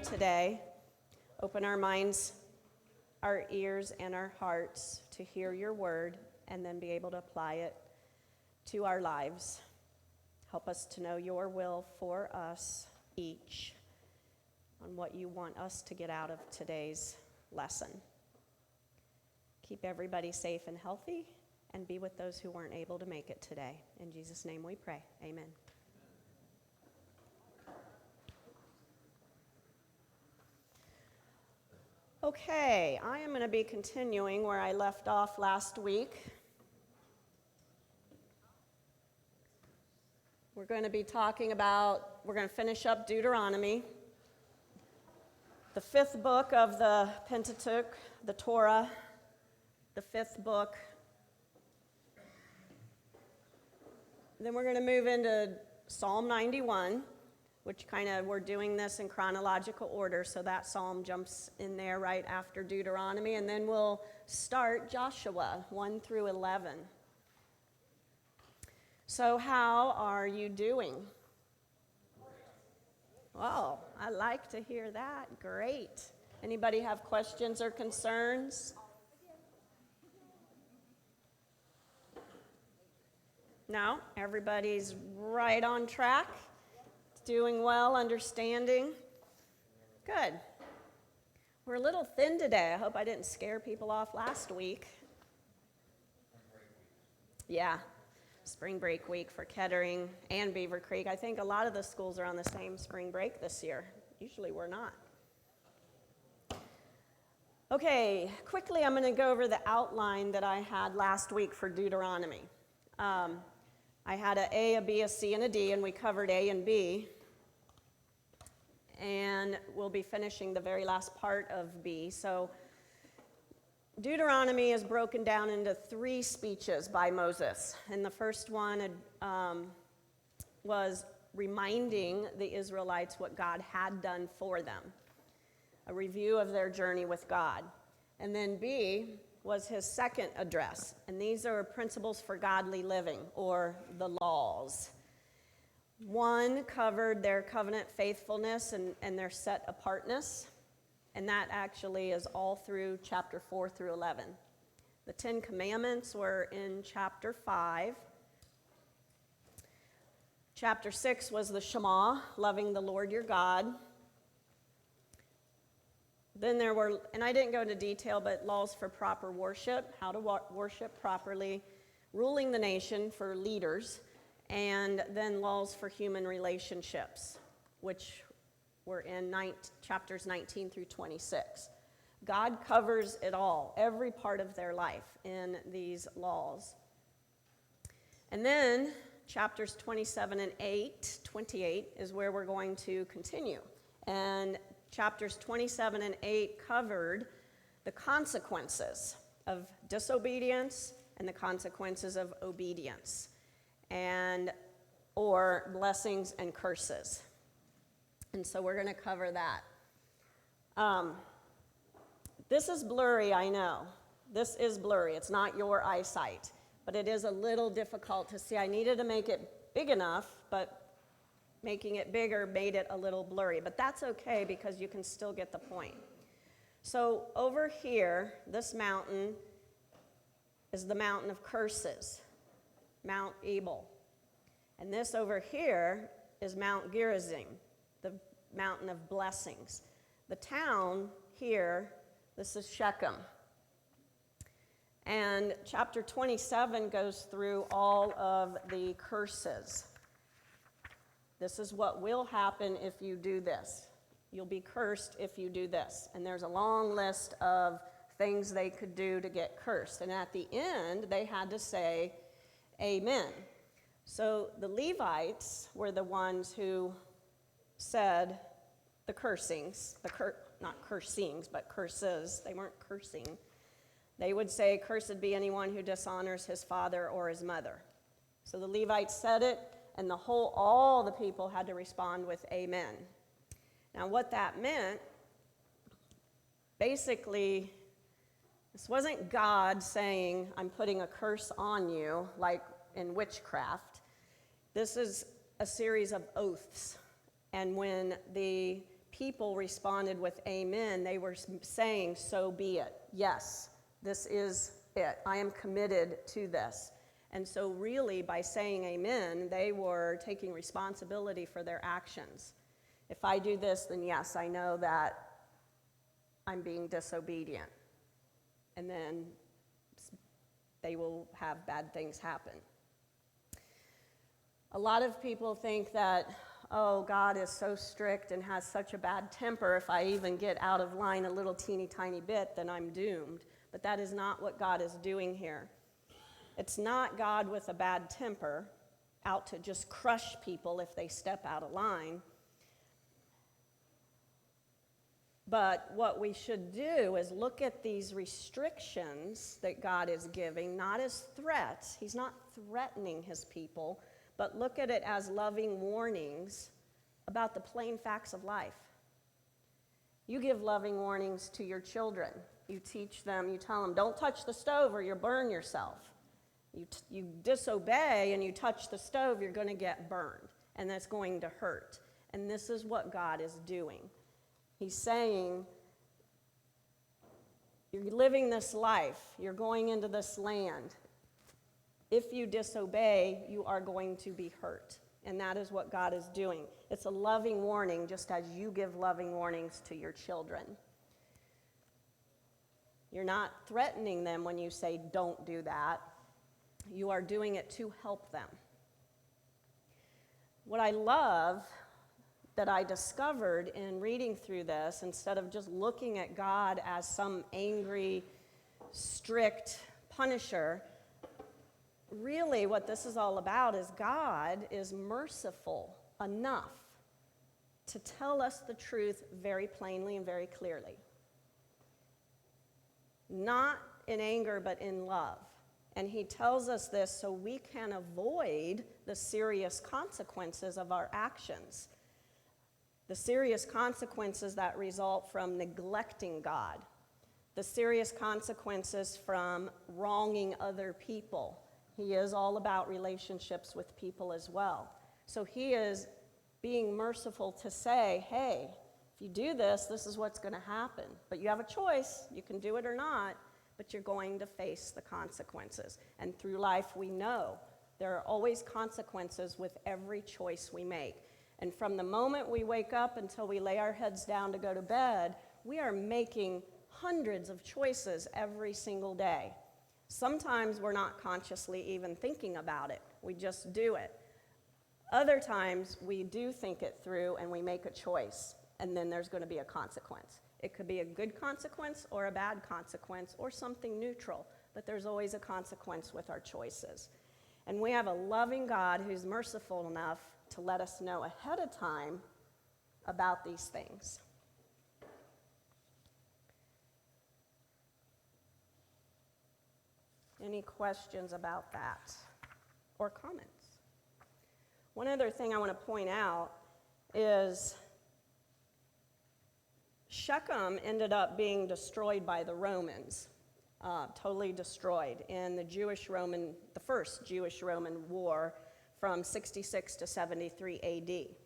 today. Open our minds, our ears, and our hearts to hear your word and then be able to apply it to our lives. Help us to know your will for us each on what you want us to get out of today's lesson. Keep everybody safe and healthy, and be with those who weren't able to make it today. In Jesus' name we pray. Amen. Okay, I am going to be continuing where I left off last week. We're going to finish up Deuteronomy, the fifth book of the Pentateuch, the Torah, the fifth book. Then we're going to move into Psalm 91, which we're doing this in chronological order, so that psalm jumps in there right after Deuteronomy, and then we'll start Joshua 1 through 11. So how are you doing? Oh, I like to hear that. Great. Anybody have questions or concerns? No? Everybody's right on track? Doing well, understanding? Good. We're a little thin today. I hope I didn't scare people off last week. Yeah. Spring break week for Kettering and Beaver Creek. I think a lot of the schools are on the same spring break this year. Usually we're not. Okay, quickly I'm going to go over the outline that I had last week for Deuteronomy. I had an A, a B, a C, and a D, and we covered A and B. And we'll be finishing the very last part of B. So Deuteronomy is broken down into 3 speeches by Moses. And the first one was reminding the Israelites what God had done for them, a review of their journey with God. And then B was his second address. And these are principles for godly living, or the laws. 1 covered their covenant faithfulness and their set apartness. And that actually is all through chapter 4 through 11. The 10 Commandments were in chapter 5. Chapter 6 was the Shema, loving the Lord your God. Then there were, and I didn't go into detail, but laws for proper worship, how to worship properly, ruling the nation for leaders, and then laws for human relationships, which were in chapters 19 through 26. God covers it all, every part of their life in these laws. And then chapters 27 and 28 is where we're going to continue. And chapters 27 and 8 covered the consequences of disobedience and the consequences of obedience, or blessings and curses. And so we're going to cover that. This is blurry, I know. This is blurry. It's not your eyesight, but it is a little difficult to see. I needed to make it big enough, but making it bigger made it a little blurry. But that's okay because you can still get the point. So over here, this mountain is the mountain of curses, Mount Ebal. And this over here is Mount Gerizim, the mountain of blessings. The town here, this is Shechem. And chapter 27 goes through all of the curses. This is what will happen if you do this. You'll be cursed if you do this. And there's a long list of things they could do to get cursed. And at the end, they had to say, Amen. So the Levites were the ones who said the cursings, not cursings, but curses. They weren't cursing. They would say, cursed be anyone who dishonors his father or his mother. So the Levites said it, and all the people had to respond with amen. Now what that meant, basically, this wasn't God saying, I'm putting a curse on you, like in witchcraft. This is a series of oaths. And when the people responded with amen, they were saying, so be it. Yes, this is it. I am committed to this. And so really, by saying amen, they were taking responsibility for their actions. If I do this, then yes, I know that I'm being disobedient. And then they will have bad things happen. A lot of people think that, oh, God is so strict and has such a bad temper. If I even get out of line a little teeny tiny bit, then I'm doomed. But that is not what God is doing here. It's not God with a bad temper out to just crush people if they step out of line. But what we should do is look at these restrictions that God is giving, not as threats. He's not threatening his people, but look at it as loving warnings about the plain facts of life. You give loving warnings to your children. You teach them, you tell them, don't touch the stove or you'll burn yourself. You disobey and you touch the stove, you're going to get burned, and that's going to hurt. And this is what God is doing. He's saying, you're living this life, you're going into this land. If you disobey, you are going to be hurt. And that is what God is doing. It's a loving warning, just as you give loving warnings to your children. You're not threatening them when you say, don't do that. You are doing it to help them. What I love that I discovered in reading through this, instead of just looking at God as some angry, strict punisher, really what this is all about is God is merciful enough to tell us the truth very plainly and very clearly. Not in anger, but in love. And he tells us this so we can avoid the serious consequences of our actions. The serious consequences that result from neglecting God. The serious consequences from wronging other people. He is all about relationships with people as well. So he is being merciful to say, hey, if you do this, this is what's going to happen. But you have a choice. You can do it or not, but you're going to face the consequences. And through life, we know there are always consequences with every choice we make. And from the moment we wake up until we lay our heads down to go to bed, we are making hundreds of choices every single day. Sometimes we're not consciously even thinking about it. We just do it. Other times we do think it through and we make a choice, and then there's going to be a consequence. It could be a good consequence or a bad consequence or something neutral, but there's always a consequence with our choices. And we have a loving God who's merciful enough to let us know ahead of time about these things. Any questions about that or comments? One other thing I want to point out is Shechem ended up being destroyed by the Romans, totally destroyed in the first Jewish-Roman war from 66 to 73 AD.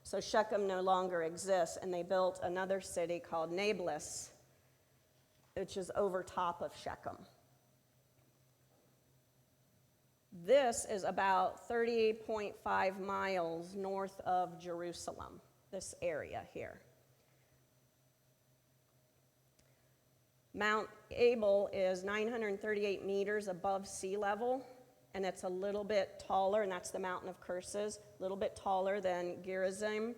So Shechem no longer exists, and they built another city called Nablus, which is over top of Shechem. This is about 30.5 miles north of Jerusalem, this area here. Mount Abel is 938 meters above sea level, and it's a little bit taller, and that's the mountain of curses, a little bit taller than Gerizim,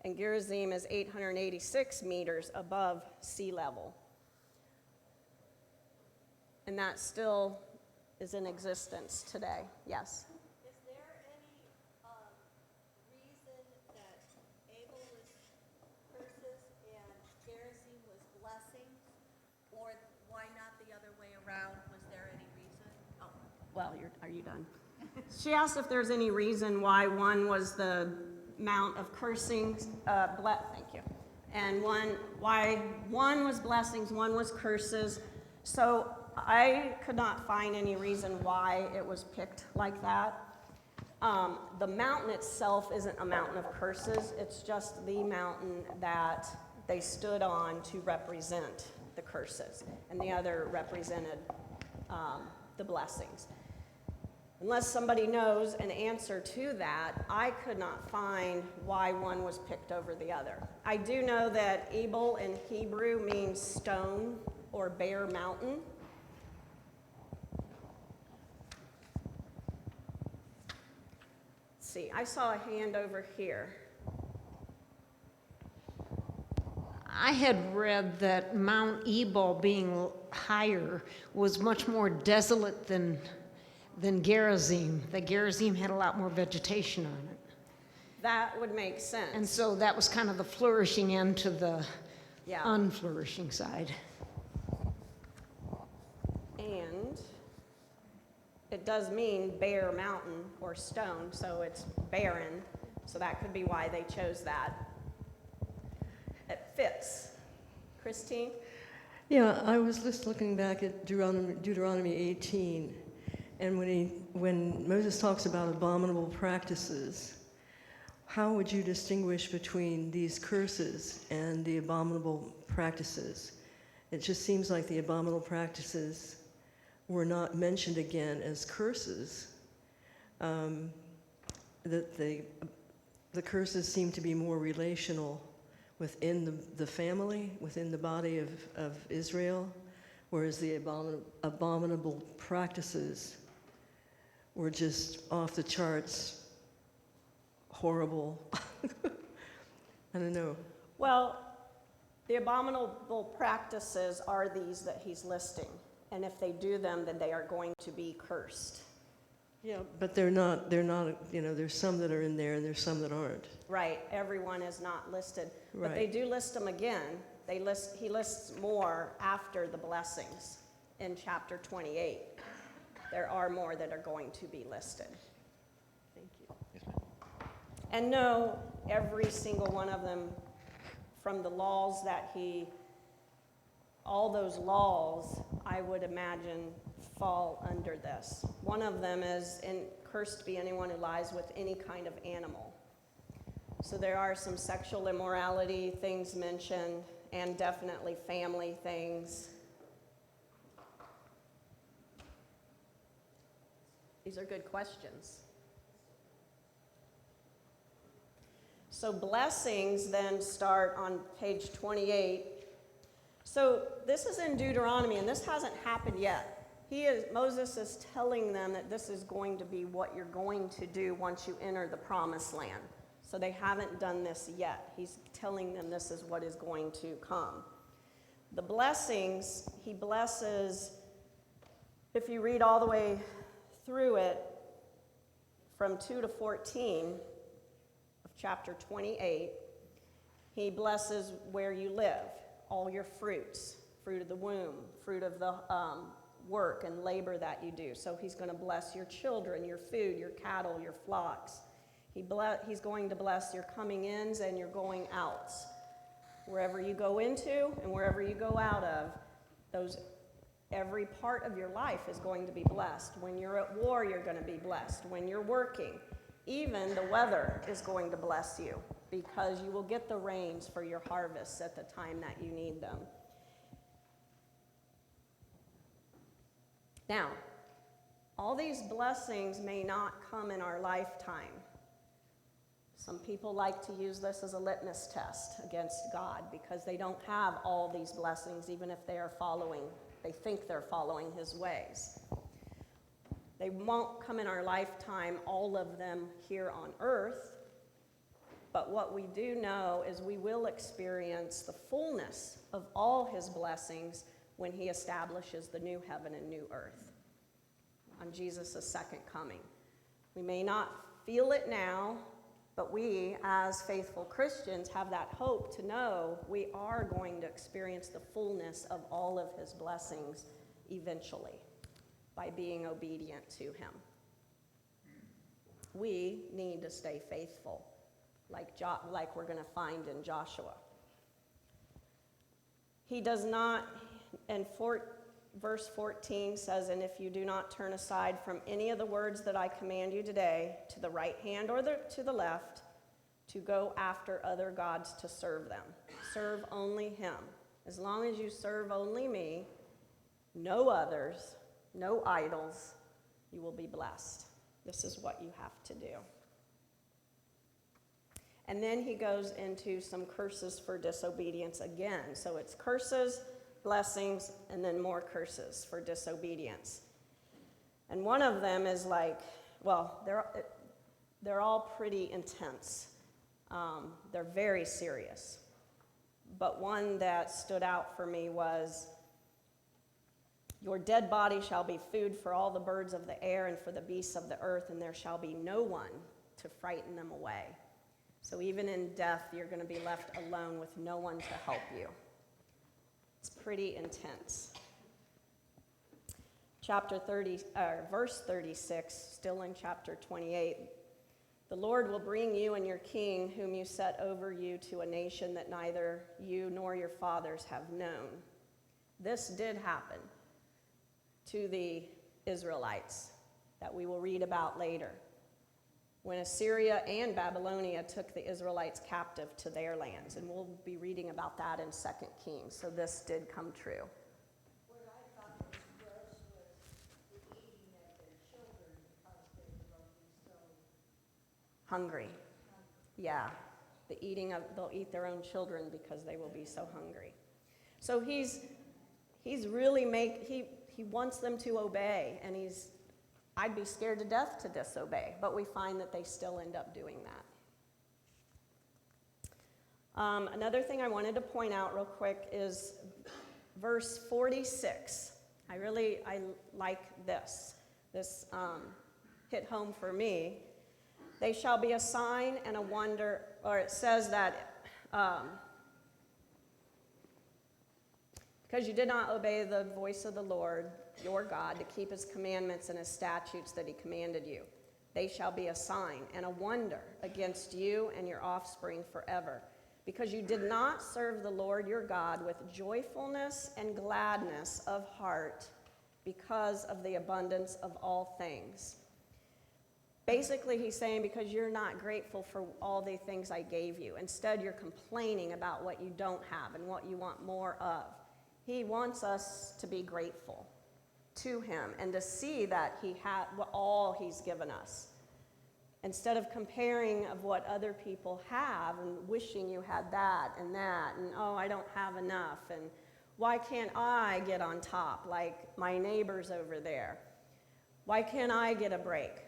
and Gerizim is 886 meters above sea level. And that still is in existence today. Yes? Is there any reason that Abel was curses and Gerizim was blessings, or why not the other way around? Was there any reason? Oh. Well, are you done? She asked if there's any reason why one was the mount of cursing, thank you, and why one was blessings, one was curses. So I could not find any reason why it was picked like that. The mountain itself isn't a mountain of curses. It's just the mountain that they stood on to represent the curses, and the other represented the blessings. Unless somebody knows an answer to that, I could not find why one was picked over the other. I do know that Ebal in Hebrew means stone or bare mountain. Let's see, I saw a hand over here. I had read that Mount Ebal, being higher, was much more desolate than Gerizim. That Gerizim had a lot more vegetation on it. That would make sense. And so that was kind of the flourishing end to the Yeah. unflourishing side. And it does mean bare mountain or stone, so it's barren. So that could be why they chose that. It fits. Christine? Yeah, I was just looking back at Deuteronomy 18, and when Moses talks about abominable practices, how would you distinguish between these curses and the abominable practices? It just seems like the abominable practices were not mentioned again as curses. That the curses seem to be more relational within the family, within the body of Israel, whereas the abominable practices were just off the charts, horrible. I don't know. Well, the abominable practices are these that he's listing. And if they do them, then they are going to be cursed. Yeah, but they're not, there's some that are in there and there's some that aren't. Right, everyone is not listed. But Right. they do list them again. He lists more after the blessings in chapter 28. There are more that are going to be listed. Thank you. Yes, ma'am. And no, every single one of them, from the laws that all those laws, I would imagine, fall under this. One of them is, and cursed be anyone who lies with any kind of animal. So there are some sexual immorality things mentioned, and definitely family things. These are good questions. So blessings then start on page 28. So this is in Deuteronomy, and this hasn't happened yet. Moses is telling them that this is going to be what you're going to do once you enter the promised land. So they haven't done this yet. He's telling them this is what is going to come. The blessings, he blesses, if you read all the way through it, from 2 to 14 of chapter 28, he blesses where you live, all your fruits, fruit of the womb, fruit of the work and labor that you do. So he's going to bless your children, your food, your cattle, your flocks. He's going to bless your coming ins and your going outs. Wherever you go into and wherever you go out of, every part of your life is going to be blessed. When you're at war, you're going to be blessed. When you're working, even the weather is going to bless you, because you will get the rains for your harvests at the time that you need them. Now, all these blessings may not come in our lifetime. Some people like to use this as a litmus test against God because they don't have all these blessings, even if they think they're following his ways. They won't come in our lifetime, all of them here on earth, but what we do know is we will experience the fullness of all his blessings when he establishes the new heaven and new earth on Jesus' second coming. We may not feel it now, but we, as faithful Christians, have that hope to know we are going to experience the fullness of all of his blessings eventually by being obedient to him. We need to stay faithful, like we're going to find in Joshua. He does not, and verse 14 says, "And if you do not turn aside from any of the words that I command you today, to the right hand or to the left, to go after other gods to serve them." Serve only him. As long as you serve only me, no others, no idols, you will be blessed. This is what you have to do. And then he goes into some curses for disobedience again. So it's curses, blessings, and then more curses for disobedience. And one of them is like, well, they're all pretty intense. They're very serious. But one that stood out for me was, "Your dead body shall be food for all the birds of the air and for the beasts of the earth, and there shall be no one to frighten them away." So even in death, you're going to be left alone with no one to help you. It's pretty intense. Verse 36, still in chapter 28. "The Lord will bring you and your king, whom you set over you, to a nation that neither you nor your fathers have known." This did happen to the Israelites that we will read about later, when Assyria and Babylonia took the Israelites captive to their lands. And we'll be reading about that in 2 Kings. So this did come true. What I thought was gross was the eating of their children because they will be so Hungry. Yeah. They'll eat their own children because they will be so hungry. So he's really he wants them to obey, and I'd be scared to death to disobey, but we find that they still end up doing that. Another thing I wanted to point out real quick is verse 46. I like this. This hit home for me. "They shall be a sign and a wonder," or it says that because you did not obey the voice of the Lord your God to keep his commandments and his statutes that he commanded you. They shall be a sign and a wonder against you and your offspring forever, because you did not serve the Lord your God with joyfulness and gladness of heart because of the abundance of all things." Basically, he's saying because you're not grateful for all the things I gave you. Instead, you're complaining about what you don't have and what you want more of. He wants us to be grateful to him and to see that he had all he's given us, instead of comparing of what other people have and wishing you had that, and oh, I don't have enough, and why can't I get on top like my neighbors over there? Why can't I get a break?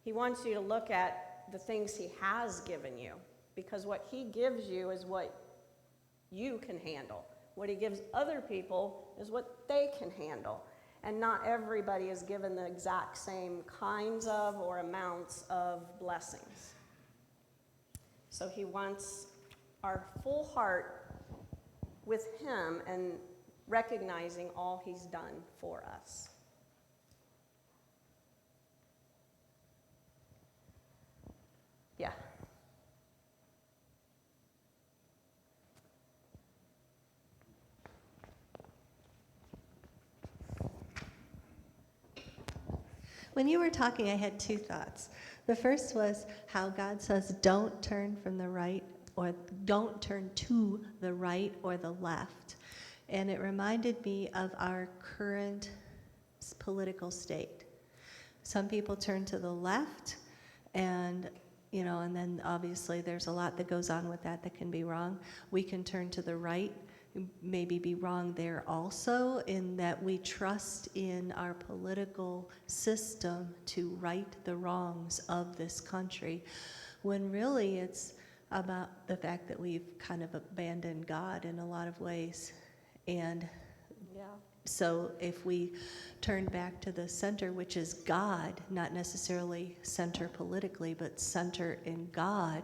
He wants you to look at the things he has given you, because what he gives you is what you can handle. What he gives other people is what they can handle. And not everybody is given the exact same kinds of or amounts of blessings. So he wants our full heart with him and recognizing all he's done for us. Yeah. When you were talking, I had two thoughts. The first was how God says, don't turn from the right, or don't turn to the right or the left. And it reminded me of our current political state. Some people turn to the left, and and then obviously there's a lot that goes on with that can be wrong. We can turn to the right, maybe be wrong there also, in that we trust in our political system to right the wrongs of this country, when really it's about the fact that we've kind of abandoned God in a lot of ways. And so if we turn back to the center, which is God, not necessarily center politically, but center in God,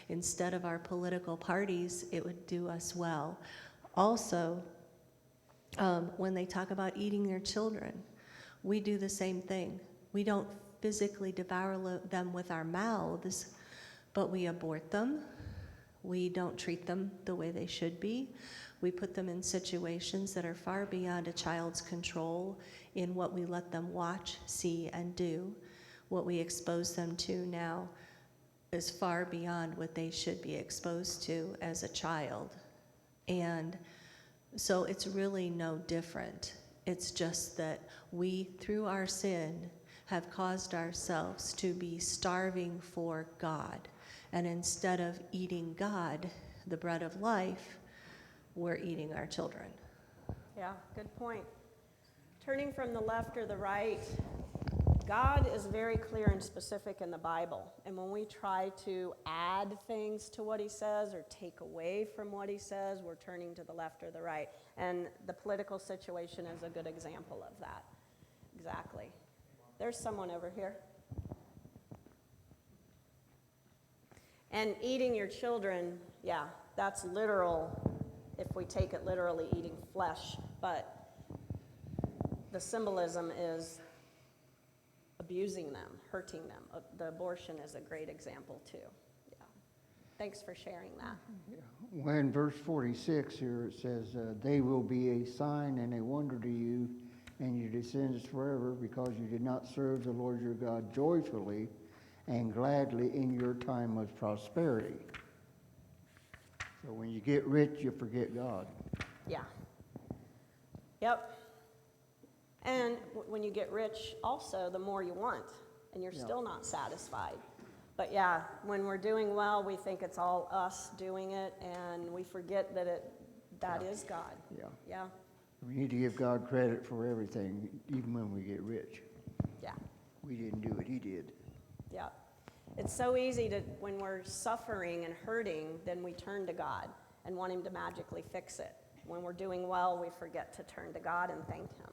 instead of our political parties, it would do us well. Also, when they talk about eating their children, we do the same thing. We don't physically devour them with our mouths, but we abort them. We don't treat them the way they should be. We put them in situations that are far beyond a child's control in what we let them watch, see, and do. What we expose them to now is far beyond what they should be exposed to as a child. And so it's really no different. It's just that we, through our sin, have caused ourselves to be starving for God. And instead of eating God, the bread of life, we're eating our children. Yeah, good point. Turning from the left or the right, God is very clear and specific in the Bible. And when we try to add things to what he says or take away from what he says, we're turning to the left or the right. And the political situation is a good example of that. Exactly. There's someone over here. And eating your children, yeah, that's literal, if we take it literally, eating flesh. But the symbolism is abusing them, hurting them. The abortion is a great example too. Yeah. Thanks for sharing that. Yeah. Well, in verse 46 here it says, they will be a sign and a wonder to you and your descendants forever, because you did not serve the Lord your God joyfully and gladly in your time of prosperity. So when you get rich, you forget God. Yeah. Yep. And when you get rich, also, the more you want, and you're still not satisfied. But yeah, when we're doing well, we think it's all us doing it, and we forget that that is God. Yeah. Yeah. We need to give God credit for everything, even when we get rich. Yeah. We didn't do it, he did. Yeah. It's so easy to, when we're suffering and hurting, then we turn to God and want him to magically fix it. When we're doing well, we forget to turn to God and thank him.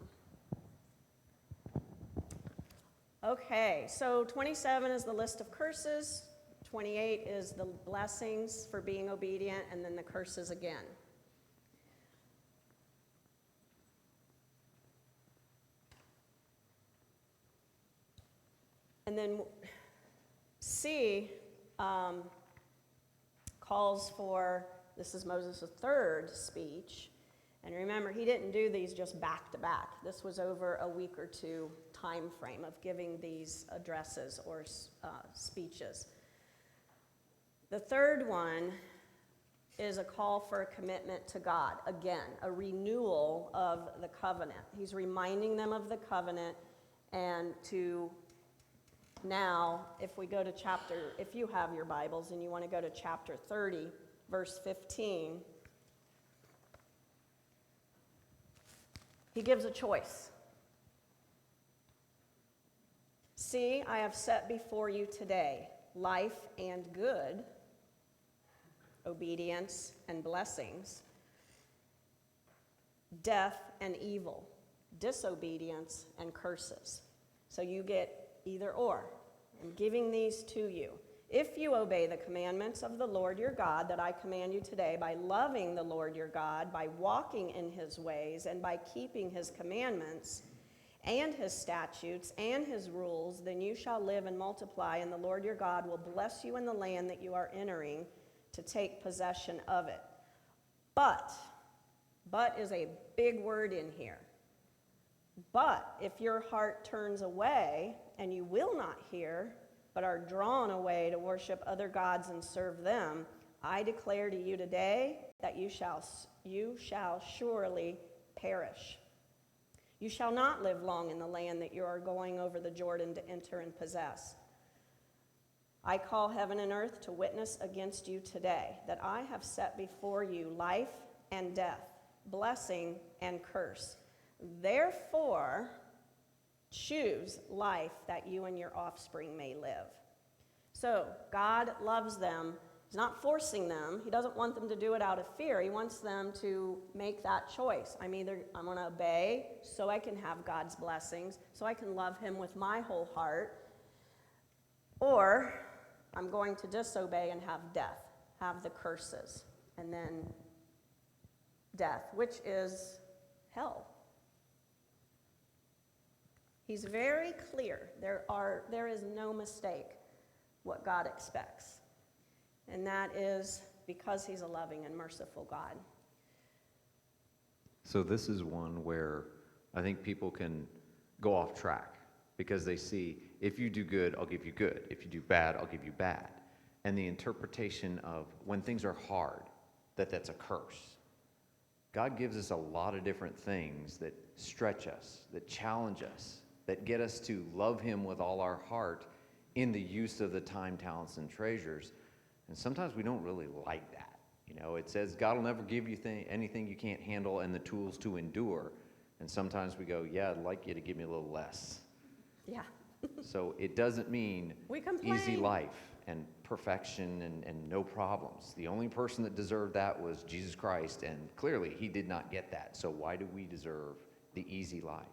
Okay, so 27 is the list of curses. 28 is the blessings for being obedient, and then the curses again. And then C calls for, this is Moses' third speech. And remember, he didn't do these just back to back. This was over a week or two time frame of giving these addresses or speeches. The third one is a call for a commitment to God. Again, a renewal of the covenant. He's reminding them of the covenant, and to now, if we go to if you have your Bibles and you want to go to chapter 30, verse 15, he gives a choice. See, I have set before you today life and good, obedience and blessings, death and evil, disobedience and curses. So you get either or. I'm giving these to you. If you obey the commandments of the Lord your God that I command you today, by loving the Lord your God, by walking in his ways, and by keeping his commandments and his statutes and his rules, then you shall live and multiply, and the Lord your God will bless you in the land that you are entering to take possession of it. But is a big word in here. But if your heart turns away, and you will not hear, but are drawn away to worship other gods and serve them, I declare to you today that you shall surely perish. You shall not live long in the land that you are going over the Jordan to enter and possess. I call heaven and earth to witness against you today that I have set before you life and death, blessing and curse. Therefore, choose life that you and your offspring may live. So, God loves them. He's not forcing them. He doesn't want them to do it out of fear. He wants them to make that choice. I'm going to obey so I can have God's blessings, so I can love him with my whole heart, or I'm going to disobey and have death, have the curses, and then death, which is hell. He's very clear. There is no mistake what God expects. And that is because he's a loving and merciful God. So this is one where I think people can go off track because they see, if you do good, I'll give you good. If you do bad, I'll give you bad. And the interpretation of when things are hard, that's a curse. God gives us a lot of different things that stretch us, that challenge us, that get us to love him with all our heart in the use of the time, talents, and treasures. And sometimes we don't really like that. You know, it says God will never give you anything you can't handle and the tools to endure. And sometimes we go, yeah, I'd like you to give me a little less. Yeah. So it doesn't mean We complain. easy life and perfection and no problems. The only person that deserved that was Jesus Christ, and clearly he did not get that. So why do we deserve the easy life?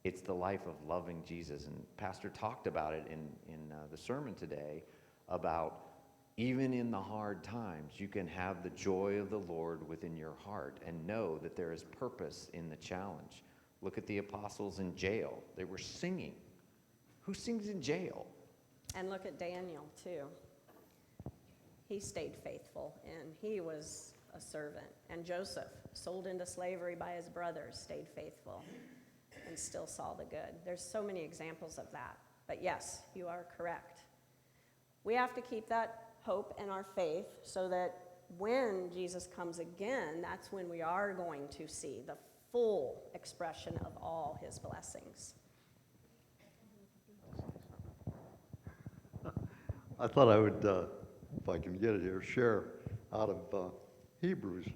It's the life of loving Jesus. And Pastor talked about it in the sermon today about even in the hard times, you can have the joy of the Lord within your heart and know that there is purpose in the challenge. Look at the apostles in jail. They were singing. Who sings in jail? And look at Daniel, too. He stayed faithful, and he was a servant. And Joseph, sold into slavery by his brothers, stayed faithful and still saw the good. There's so many examples of that. But yes, you are correct. We have to keep that hope and our faith so that when Jesus comes again, that's when we are going to see the full expression of all his blessings. I thought I would, if I can get it here, share out of Hebrews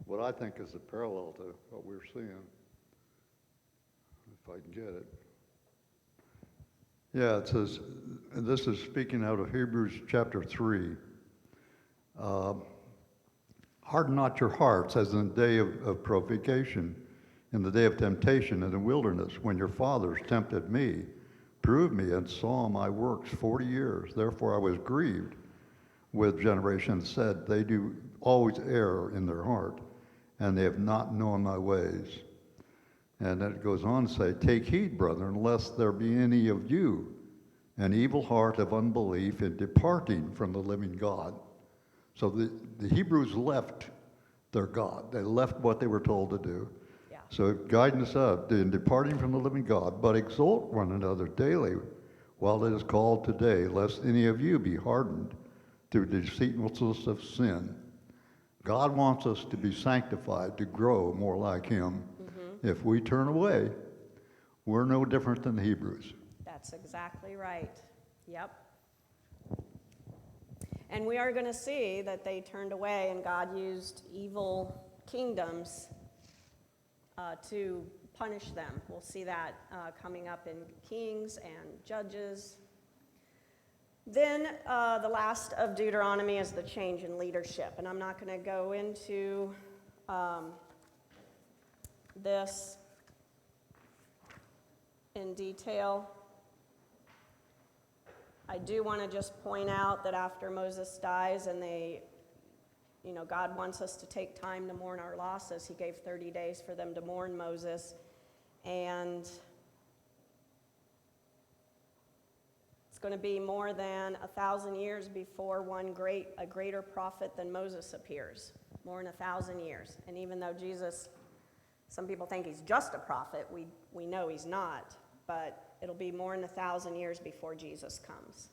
what I think is a parallel to what we're seeing. If I can get it. Yeah, it says, and this is speaking out of Hebrews chapter 3. Harden not your hearts as in the day of provocation, in the day of temptation in the wilderness, when your fathers tempted me, proved me, and saw my works 40 years. Therefore I was grieved with generation, and said, they do always err in their heart, and they have not known my ways. And then it goes on to say, take heed, brethren, lest there be any of you an evil heart of unbelief in departing from the living God. So the Hebrews left their God. They left what they were told to do. Yeah. So guiding us up in departing from the living God, but exhort one another daily while it is called today, lest any of you be hardened through the deceitfulness of sin. God wants us to be sanctified, to grow more like him. Mm-hmm. If we turn away, we're no different than the Hebrews. That's exactly right. Yep. And we are going to see that they turned away, and God used evil kingdoms to punish them. We'll see that coming up in Kings and Judges. Then the last of Deuteronomy is the change in leadership. And I'm not going to go into this in detail. I do want to just point out that after Moses dies and God wants us to take time to mourn our losses. He gave 30 days for them to mourn Moses. And it's going to be more than 1,000 years before a greater prophet than Moses appears. More than 1,000 years. And even though Jesus, some people think he's just a prophet, we know he's not. But it'll be more than 1,000 years before Jesus comes.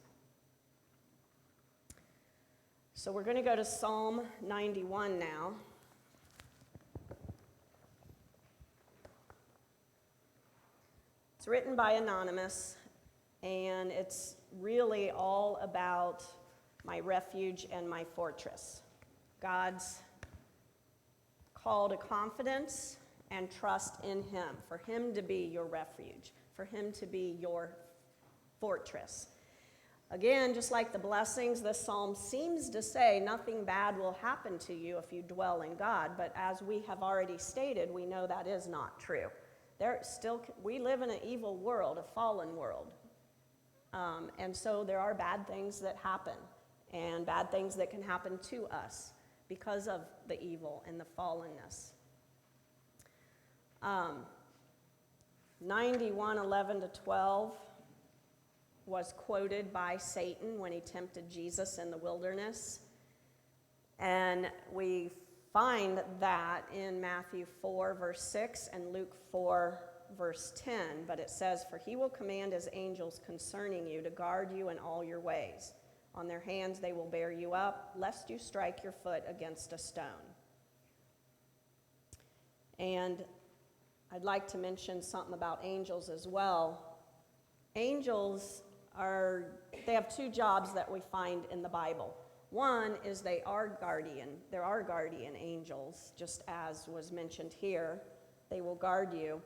So we're going to go to Psalm 91 now. It's written by Anonymous, and it's really all about my refuge and my fortress. God's call to confidence and trust in him, for him to be your refuge, for him to be your fortress. Again, just like the blessings, this psalm seems to say nothing bad will happen to you if you dwell in God, but as we have already stated, we know that is not true. We live in an evil world, a fallen world, and so there are bad things that happen, and bad things that can happen to us because of the evil and the fallenness. 91:11-12 was quoted by Satan when he tempted Jesus in the wilderness. And we find that in Matthew 4, verse 6, and Luke 4, verse 10. But it says, "For he will command his angels concerning you to guard you in all your ways. On their hands they will bear you up, lest you strike your foot against a stone." And I'd like to mention something about angels as well. Angels they have two jobs that we find in the Bible. One is there are guardian angels, just as was mentioned here. They will guard you.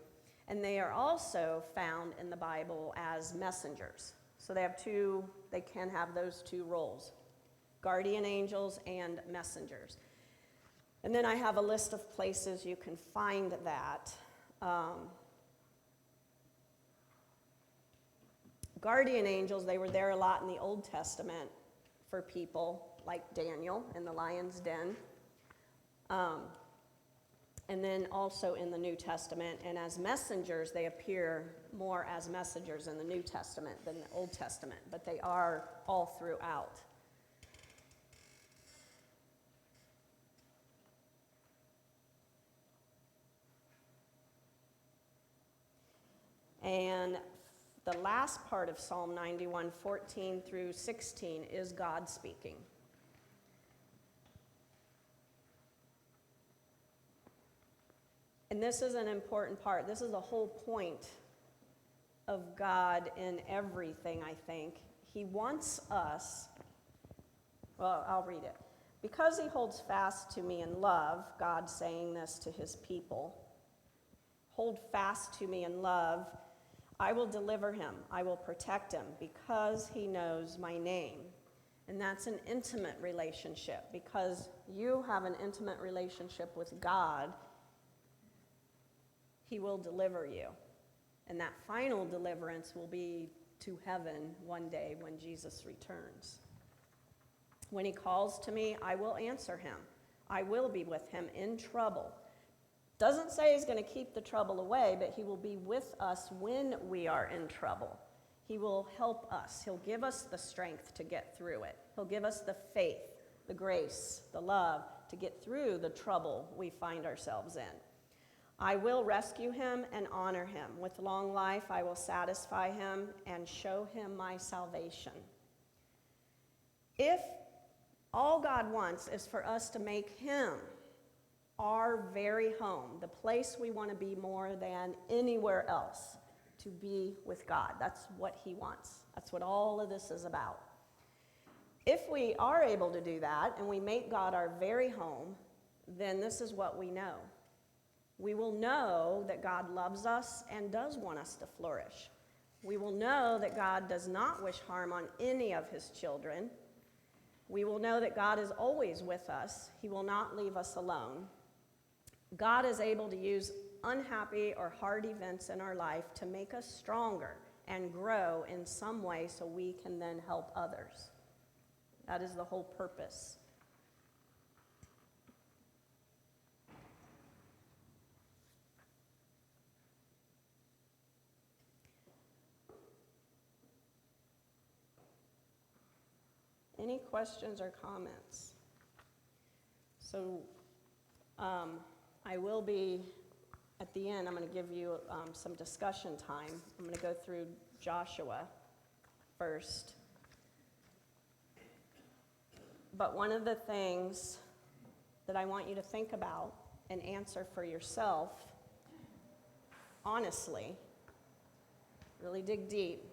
And they are also found in the Bible as messengers. So they can have those two roles, guardian angels and messengers. And then I have a list of places you can find that. Guardian angels, they were there a lot in the Old Testament for people like Daniel in the lion's den. And then also in the New Testament. And as messengers, they appear more as messengers in the New Testament than the Old Testament. But they are all throughout. And the last part of Psalm 91, 14 through 16, is God speaking. And this is an important part. This is the whole point of God in everything, I think. He wants us, well, I'll read it. "Because he holds fast to me in love," God saying this to his people, "hold fast to me in love, I will deliver him, I will protect him, because he knows my name." And that's an intimate relationship. Because you have an intimate relationship with God, he will deliver you. And that final deliverance will be to heaven one day when Jesus returns. "When he calls to me, I will answer him. I will be with him in trouble." Doesn't say he's going to keep the trouble away, but he will be with us when we are in trouble. He will help us. He'll give us the strength to get through it. He'll give us the faith, the grace, the love to get through the trouble we find ourselves in. "I will rescue him and honor him. With long life I will satisfy him and show him my salvation." If all God wants is for us to make him our very home, the place we want to be more than anywhere else, to be with God. That's what he wants. That's what all of this is about. If we are able to do that and we make God our very home, then this is what we know. We will know that God loves us and does want us to flourish. We will know that God does not wish harm on any of his children. We will know that God is always with us. He will not leave us alone. God is able to use unhappy or hard events in our life to make us stronger and grow in some way so we can then help others. That is the whole purpose. Any questions or comments? So I will be, at the end, I'm going to give you some discussion time. I'm going to go through Joshua first. But one of the things that I want you to think about and answer for yourself, honestly, really dig deep,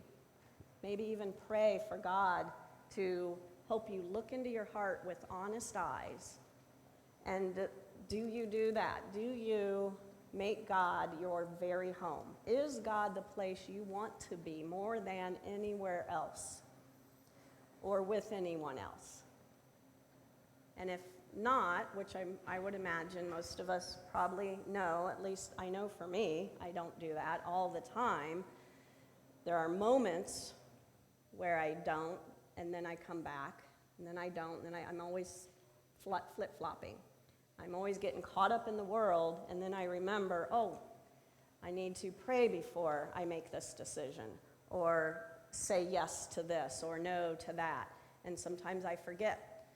maybe even pray for God to help you look into your heart with honest eyes. And do you do that? Do you make God your very home? Is God the place you want to be more than anywhere else or with anyone else? And if not, which I would imagine most of us probably know, at least I know for me, I don't do that all the time. There are moments where I don't, and then I come back, and then I don't, and then I'm always flip-flopping. I'm always getting caught up in the world, and then I remember, oh, I need to pray before I make this decision, or say yes to this, or no to that. And sometimes I forget.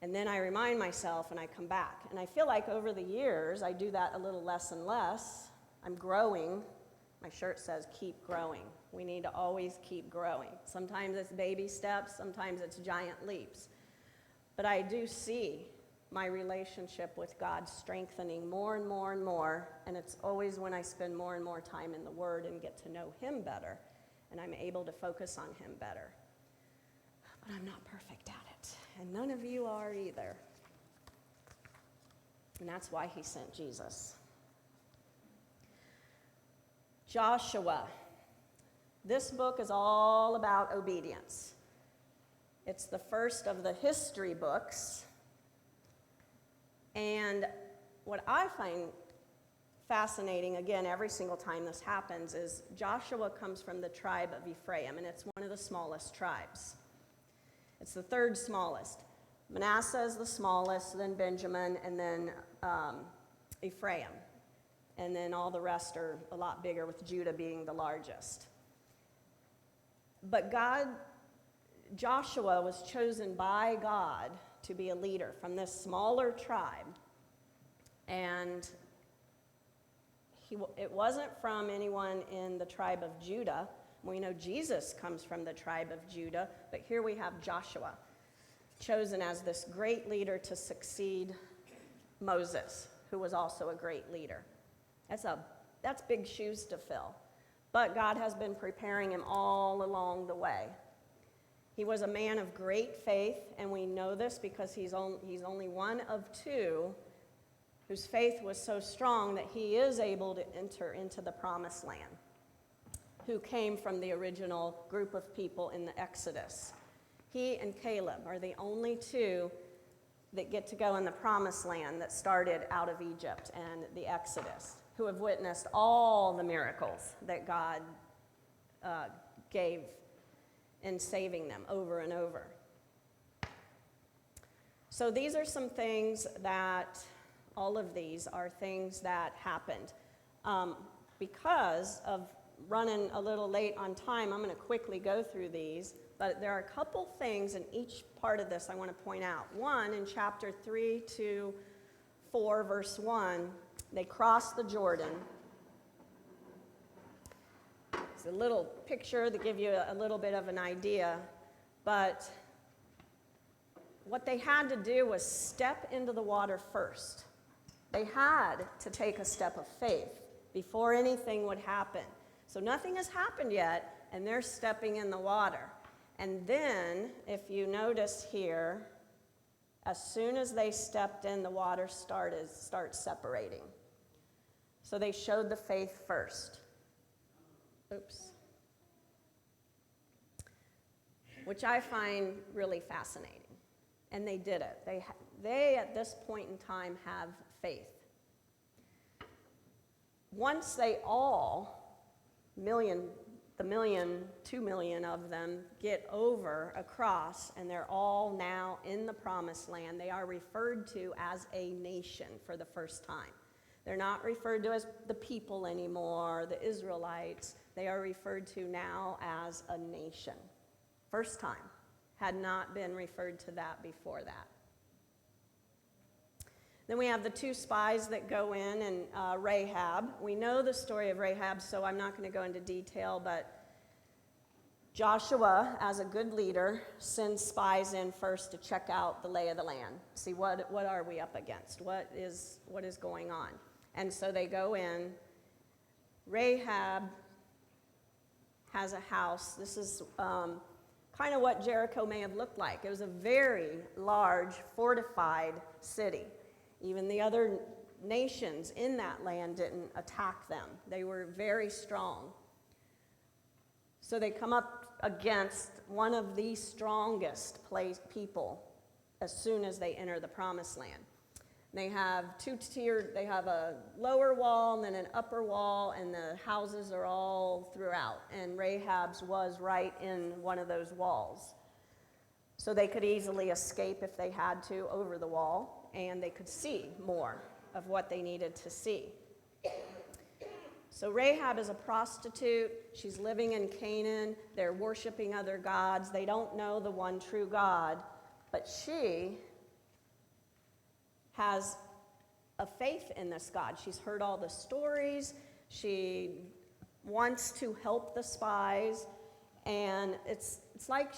And then I remind myself and I come back. And I feel like over the years, I do that a little less and less. I'm growing. My shirt says, keep growing. We need to always keep growing. Sometimes it's baby steps, sometimes it's giant leaps. But I do see my relationship with God strengthening more and more and more. And it's always when I spend more and more time in the Word and get to know Him better. And I'm able to focus on Him better. But I'm not perfect at it. And none of you are either. And that's why He sent Jesus. Joshua. This book is all about obedience. It's the first of the history books. And what I find fascinating, again, every single time this happens, is Joshua comes from the tribe of Ephraim, and it's one of the smallest tribes. It's the third smallest. Manasseh is the smallest, then Benjamin, and then Ephraim. And then all the rest are a lot bigger, with Judah being the largest. But Joshua was chosen by God to be a leader from this smaller tribe. And it wasn't from anyone in the tribe of Judah. We know Jesus comes from the tribe of Judah, but here we have Joshua, chosen as this great leader to succeed Moses, who was also a great leader. That's big shoes to fill. But God has been preparing him all along the way. He was a man of great faith, and we know this because he's only one of two whose faith was so strong that he is able to enter into the promised land, who came from the original group of people in the Exodus. He and Caleb are the only two that get to go in the promised land that started out of Egypt and the Exodus, who have witnessed all the miracles that God gave in saving them over and over. So these are some things that, all of these are things that happened. Because of running a little late on time, I'm going to quickly go through these, but there are a couple things in each part of this I want to point out. One, in chapter 3 to 4, verse 1, they crossed the Jordan. It's a little picture to give you a little bit of an idea, but what they had to do was step into the water first. They had to take a step of faith before anything would happen. So nothing has happened yet, and they're stepping in the water. And then, if you notice here, as soon as they stepped in, the water starts separating. So they showed the faith first. Oops. Which I find really fascinating. And they did it. They at this point in time, have faith. Once they all, 2 million of them, get over across, and they're all now in the promised land, they are referred to as a nation for the first time. They're not referred to as the people anymore, the Israelites. They are referred to now as a nation. First time. Had not been referred to that before that. Then we have the 2 spies that go in, and Rahab. We know the story of Rahab, so I'm not going to go into detail, but Joshua, as a good leader, sends spies in first to check out the lay of the land. See, what are we up against? What is going on? And so they go in. Rahab has a house. This is kind of what Jericho may have looked like. It was a very large, fortified city. Even the other nations in that land didn't attack them. They were very strong. So they come up against one of the strongest people as soon as they enter the promised land. They have 2 tiered, they have a lower wall and then an upper wall, and the houses are all throughout. And Rahab's was right in one of those walls. So they could easily escape if they had to over the wall, and they could see more of what they needed to see. So Rahab is a prostitute. She's living in Canaan. They're worshiping other gods. They don't know the one true God, but she has a faith in this God. She's heard all the stories. She wants to help the spies. And it's like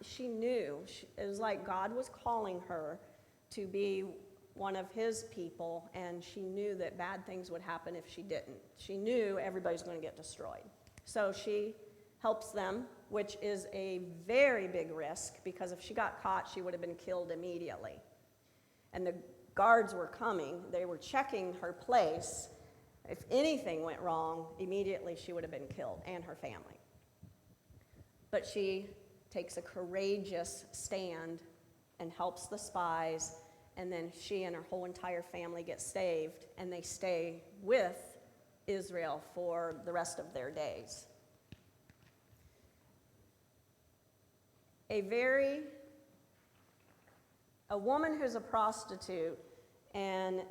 she knew. It was like God was calling her to be one of his people, and she knew that bad things would happen if she didn't. She knew everybody's going to get destroyed. So she helps them, which is a very big risk, because if she got caught, she would have been killed immediately. And the guards were coming. They were checking her place. If anything went wrong, immediately she would have been killed, and her family. But she takes a courageous stand and helps the spies, and then she and her whole entire family get saved, and they stay with Israel for the rest of their days. A woman who's a prostitute, and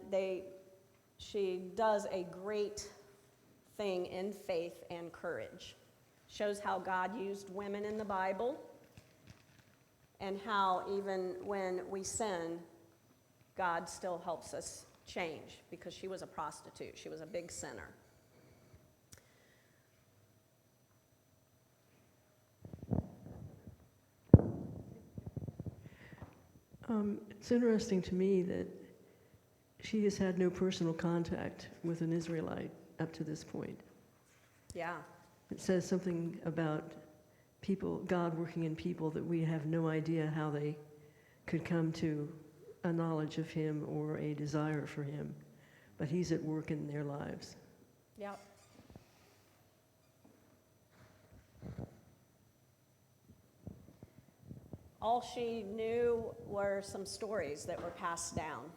she does a great thing in faith and courage. Shows how God used women in the Bible, and how even when we sin, God still helps us change, because she was a prostitute. She was a big sinner. It's interesting to me that she has had no personal contact with an Israelite up to this point. Yeah. It says something about people, God working in people, that we have no idea how they could come to a knowledge of him or a desire for him, but he's at work in their lives. Yep. All she knew were some stories that were passed down.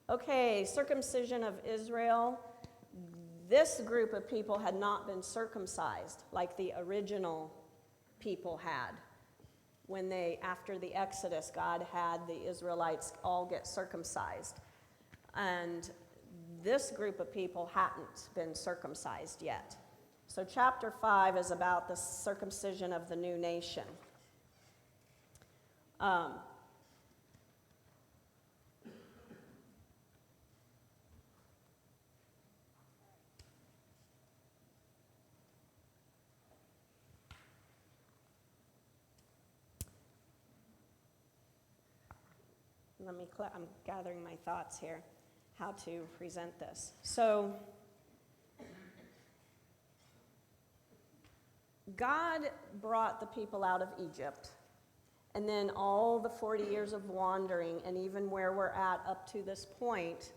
Okay, circumcision of Israel. This group of people had not been circumcised like the original people had. When after the Exodus, God had the Israelites all get circumcised. And this group of people hadn't been circumcised yet. So chapter 5 is about the circumcision of the new nation. I'm gathering my thoughts here, how to present this. So, God brought the people out of Egypt, and then all the 40 years of wandering, and even where we're at up to this point,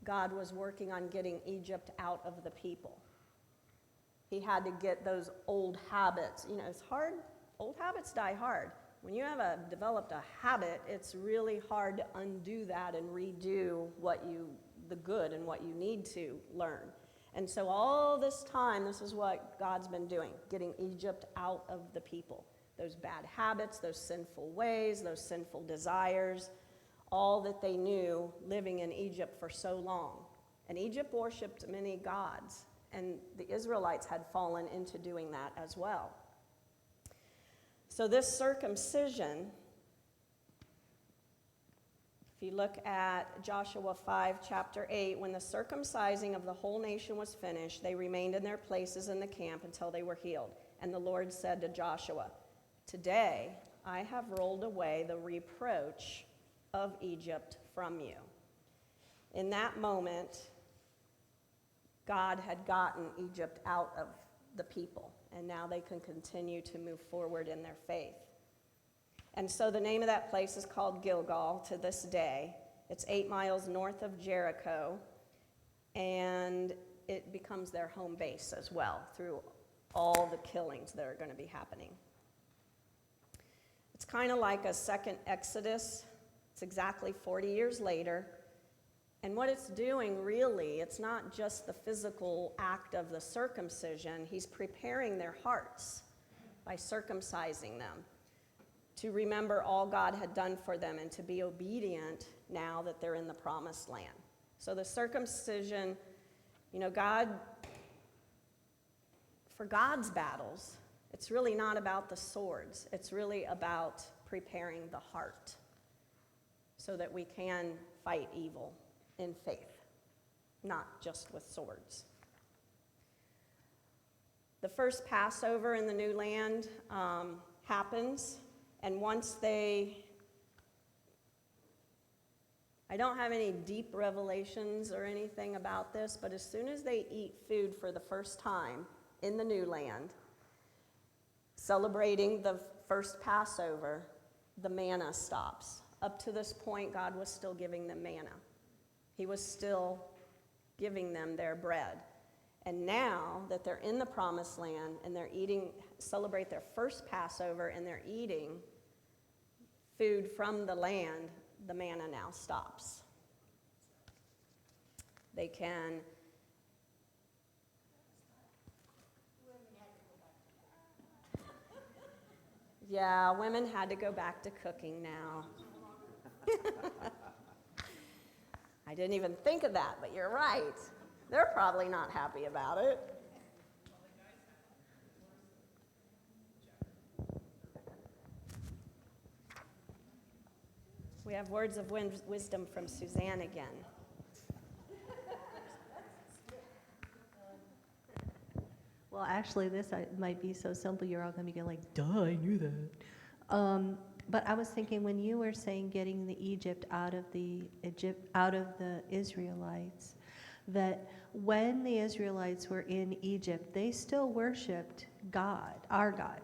God was working on getting Egypt out of the people. He had to get those old habits. You know, it's hard. Old habits die hard. When you have developed a habit, it's really hard to undo that and redo the good and what you need to learn. And so all this time, this is what God's been doing, getting Egypt out of the people. Those bad habits, those sinful ways, those sinful desires, all that they knew living in Egypt for so long. And Egypt worshipped many gods, and the Israelites had fallen into doing that as well. So this circumcision, if you look at Joshua 5, chapter 8, when the circumcising of the whole nation was finished, they remained in their places in the camp until they were healed. And the Lord said to Joshua, "Today I have rolled away the reproach of Egypt from you." In that moment, God had gotten Egypt out of the people, and now they can continue to move forward in their faith. And so the name of that place is called Gilgal to this day. It's 8 miles north of Jericho, and it becomes their home base as well through all the killings that are going to be happening. It's kind of like a second Exodus. It's exactly 40 years later. And what it's doing, really, it's not just the physical act of the circumcision. He's preparing their hearts by circumcising them to remember all God had done for them and to be obedient now that they're in the promised land. So the circumcision, for God's battles, it's really not about the swords. It's really about preparing the heart so that we can fight evil in faith, not just with swords. The first Passover in the new land happens, and once I don't have any deep revelations or anything about this, but as soon as they eat food for the first time in the new land, celebrating the first Passover, the manna stops. Up to this point, God was still giving them manna. He was still giving them their bread. And now that they're in the promised land and they're celebrate their first Passover and they're eating food from the land, the manna now stops. They can Yeah, women had to go back to cooking now. I didn't even think of that, but you're right. They're probably not happy about it. We have words of wisdom from Suzanne again. Well, actually, this might be so simple, you're all going to be like, duh, I knew that. But I was thinking when you were saying getting the Egypt out of the Israelites, that when the Israelites were in Egypt, they still worshipped God, our God,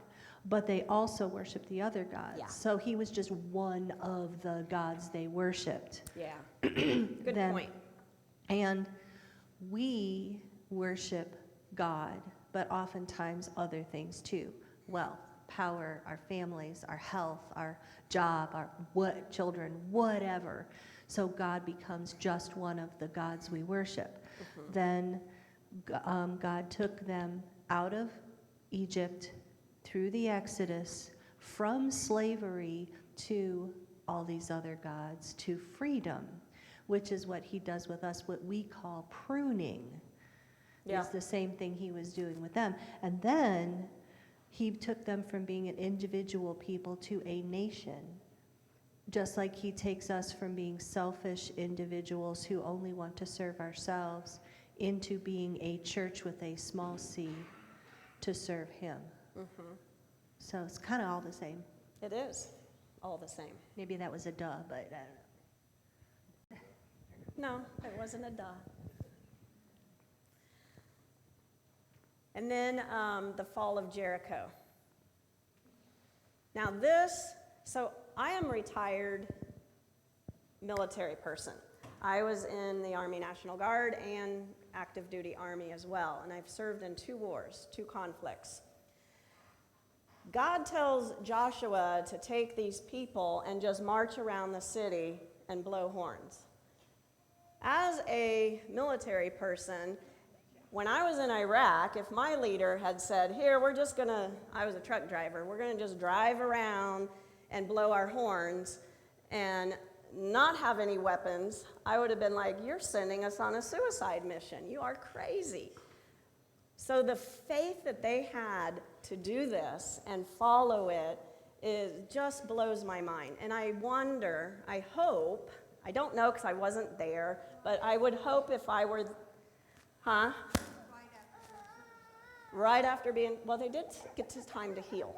but they also worshipped the other gods. Yeah. So he was just one of the gods they worshipped. Yeah, good point. And we worship God, but oftentimes other things too. Wealth, power, our families, our health, our job, our children, whatever. So God becomes just one of the gods we worship. Mm-hmm. Then God took them out of Egypt through the Exodus from slavery to all these other gods to freedom, which is what he does with us, what we call pruning. Yeah. It's the same thing he was doing with them. And then he took them from being an individual people to a nation, just like he takes us from being selfish individuals who only want to serve ourselves into being a church with a small c to serve him. Mm-hmm. So it's kind of all the same. It is all the same. Maybe that was a duh, but I don't know. No, it wasn't a duh. And then the fall of Jericho. Now so I am a retired military person. I was in the Army National Guard and active duty Army as well, and I've served in 2 wars, 2 conflicts. God tells Joshua to take these people and just march around the city and blow horns. As a military person, when I was in Iraq, if my leader had said, here, I was a truck driver, we're going to just drive around and blow our horns and not have any weapons, I would have been like, you're sending us on a suicide mission. You are crazy. So the faith that they had to do this and follow it just blows my mind. And I wonder, I hope, I don't know because I wasn't there, but I would hope if I were, Right after well, they did get to time to heal.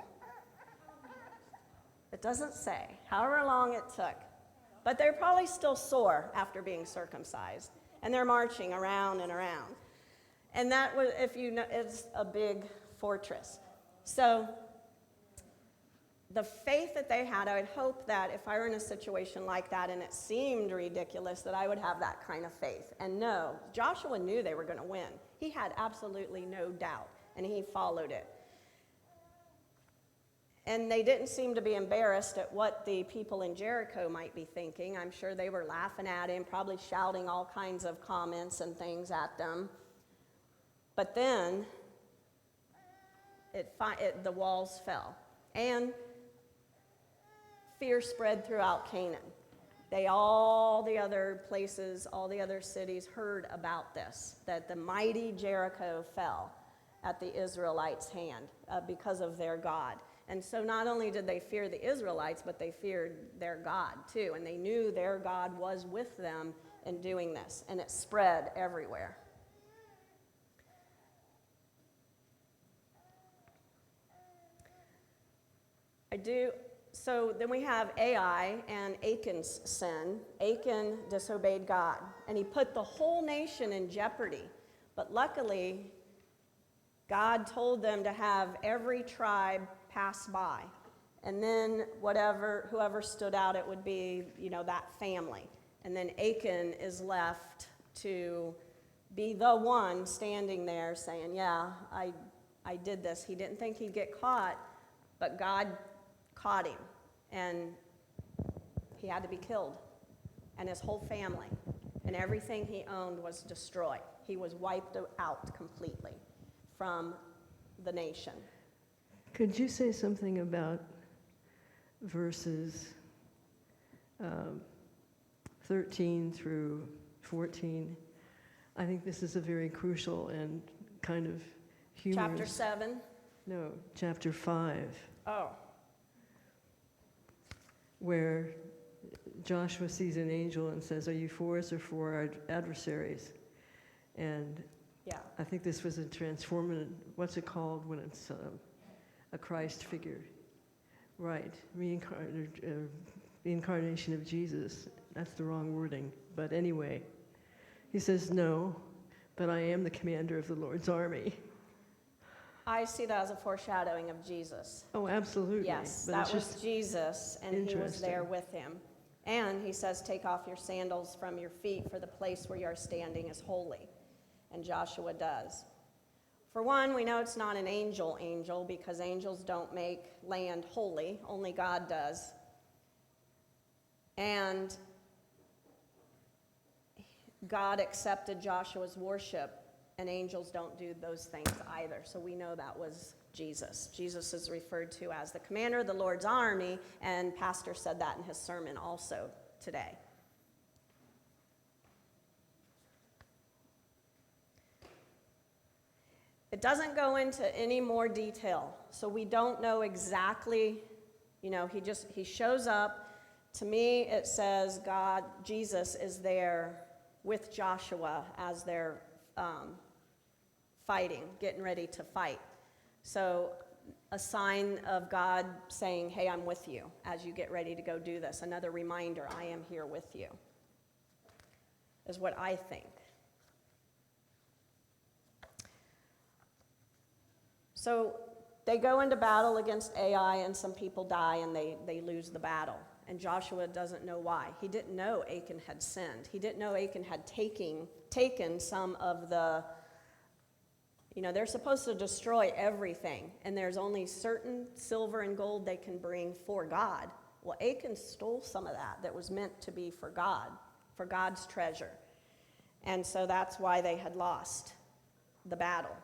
It doesn't say, however long it took. But they're probably still sore after being circumcised. And they're marching around and around. And that was, if you know, it's a big fortress. So the faith that they had, I would hope that if I were in a situation like that and it seemed ridiculous, that I would have that kind of faith. And no, Joshua knew they were going to win. He had absolutely no doubt, and he followed it. And they didn't seem to be embarrassed at what the people in Jericho might be thinking. I'm sure they were laughing at him, probably shouting all kinds of comments and things at them. But then the walls fell, and fear spread throughout Canaan. All the other places, all the other cities heard about this, that the mighty Jericho fell at the Israelites' hand because of their God. And so not only did they fear the Israelites, but they feared their God too. And they knew their God was with them in doing this. And it spread everywhere. So then we have Ai and Achan's sin. Achan disobeyed God, and he put the whole nation in jeopardy. But luckily, God told them to have every tribe pass by. And then whoever stood out, it would be, that family. And then Achan is left to be the one standing there saying, yeah, I did this. He didn't think he'd get caught, but God caught him, and he had to be killed, and his whole family, and everything he owned was destroyed. He was wiped out completely from the nation. Could you say something about verses 13 through 14? I think this is a very crucial and kind of humorous... Chapter 7? No, chapter 5. Oh. Where Joshua sees an angel and says, "Are you for us or for our adversaries?" And yeah, I think this was a transformative, what's it called when it's a Christ figure? Right, reincarnation of Jesus. That's the wrong wording. But anyway, he says, "No, but I am the commander of the Lord's army." I see that as a foreshadowing of Jesus. Oh, absolutely. Yes, but that was Jesus, and he was there interesting. with him. And he says, take off your sandals from your feet, for the place where you are standing is holy. And Joshua does. For one, we know it's not an angel, because angels don't make land holy. Only God does. And God accepted Joshua's worship, and angels don't do those things either. So we know that was Jesus. Jesus is referred to as the commander of the Lord's army, and Pastor said that in his sermon also today. It doesn't go into any more detail, so we don't know exactly, he shows up. To me, it says Jesus is there with Joshua as they're fighting, getting ready to fight. So a sign of God saying, hey, I'm with you as you get ready to go do this. Another reminder, I am here with you, is what I think. So they go into battle against Ai, and some people die, and they lose the battle. And Joshua doesn't know why. He didn't know Achan had sinned. He didn't know Achan had taken some of the... they're supposed to destroy everything, and there's only certain silver and gold they can bring for God. Well, Achan stole some of that was meant to be for God, for God's treasure. And so that's why they had lost the battle.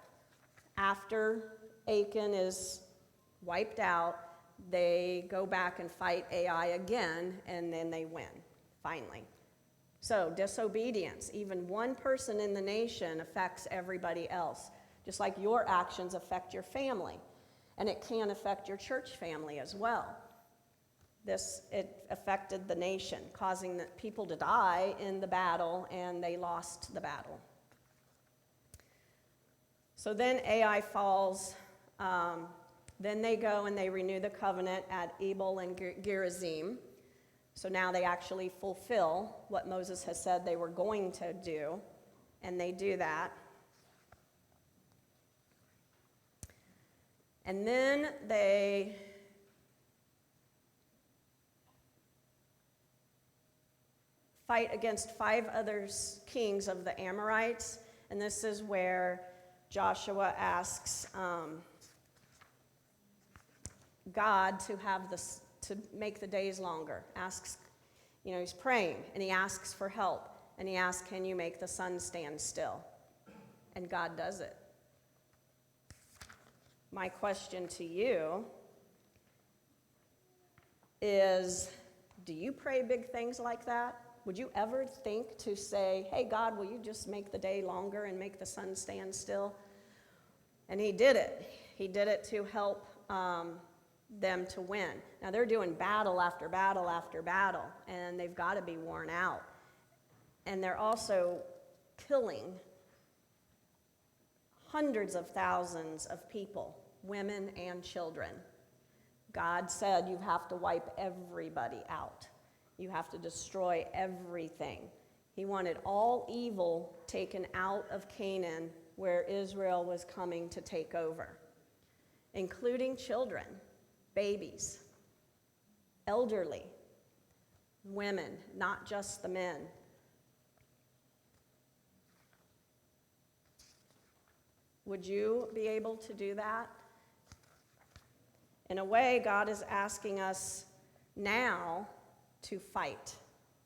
After Achan is wiped out, they go back and fight Ai again, and then they win, finally. So disobedience, even one person in the nation affects everybody else. Just like your actions affect your family. And it can affect your church family as well. It affected the nation, causing the people to die in the battle, and they lost the battle. So then Ai falls. Then they go and they renew the covenant at Abel and Gerizim. So now they actually fulfill what Moses has said they were going to do, and they do that. And then they fight against 5 other kings of the Amorites, and this is where Joshua asks God to make the days longer. He's praying, and he asks for help, and he asks, can you make the sun stand still? And God does it. My question to you is, do you pray big things like that? Would you ever think to say, hey, God, will you just make the day longer and make the sun stand still? And he did it. He did it to help them to win. Now they're doing battle after battle after battle, and they've got to be worn out. And they're also killing hundreds of thousands of people, women and children. God said you have to wipe everybody out. You have to destroy everything. He wanted all evil taken out of Canaan, where Israel was coming to take over, including children, babies, elderly, women, not just the men. Would you be able to do that? In a way, God is asking us now to fight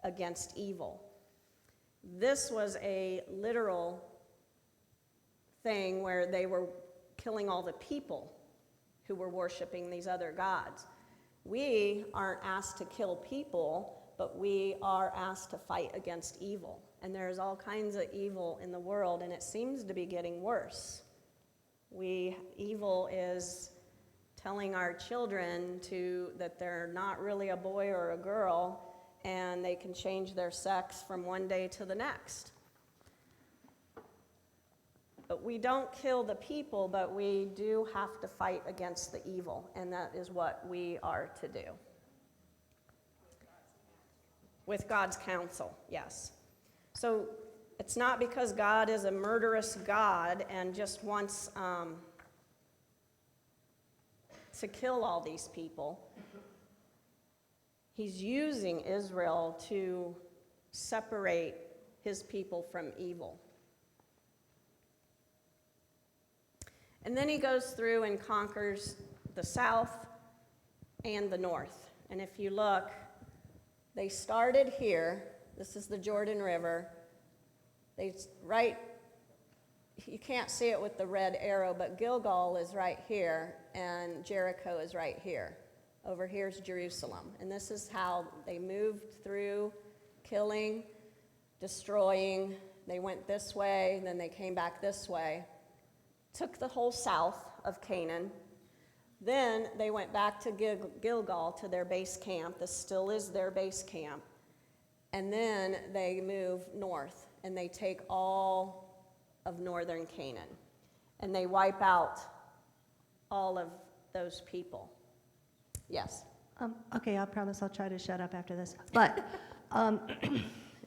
against evil. This was a literal thing where they were killing all the people who were worshiping these other gods. We aren't asked to kill people, but we are asked to fight against evil. And there's all kinds of evil in the world, and it seems to be getting worse. Evil is telling our children that they're not really a boy or a girl, and they can change their sex from one day to the next. But we don't kill the people, but we do have to fight against the evil, and that is what we are to do. With God's counsel, yes. So it's not because God is a murderous God and just wants to kill all these people. He's using Israel to separate his people from evil. And then he goes through and conquers the south and the north. And if you look, they started here. This is the Jordan River. You can't see it with the red arrow, but Gilgal is right here, and Jericho is right here. Over here is Jerusalem. And this is how they moved through, killing, destroying. They went this way, then they came back this way. Took the whole south of Canaan. Then they went back to Gilgal, to their base camp. This still is their base camp. And then they move north, and they take all of northern Canaan. And they wipe out all of those people. Yes? Okay, I promise I'll try to shut up after this. But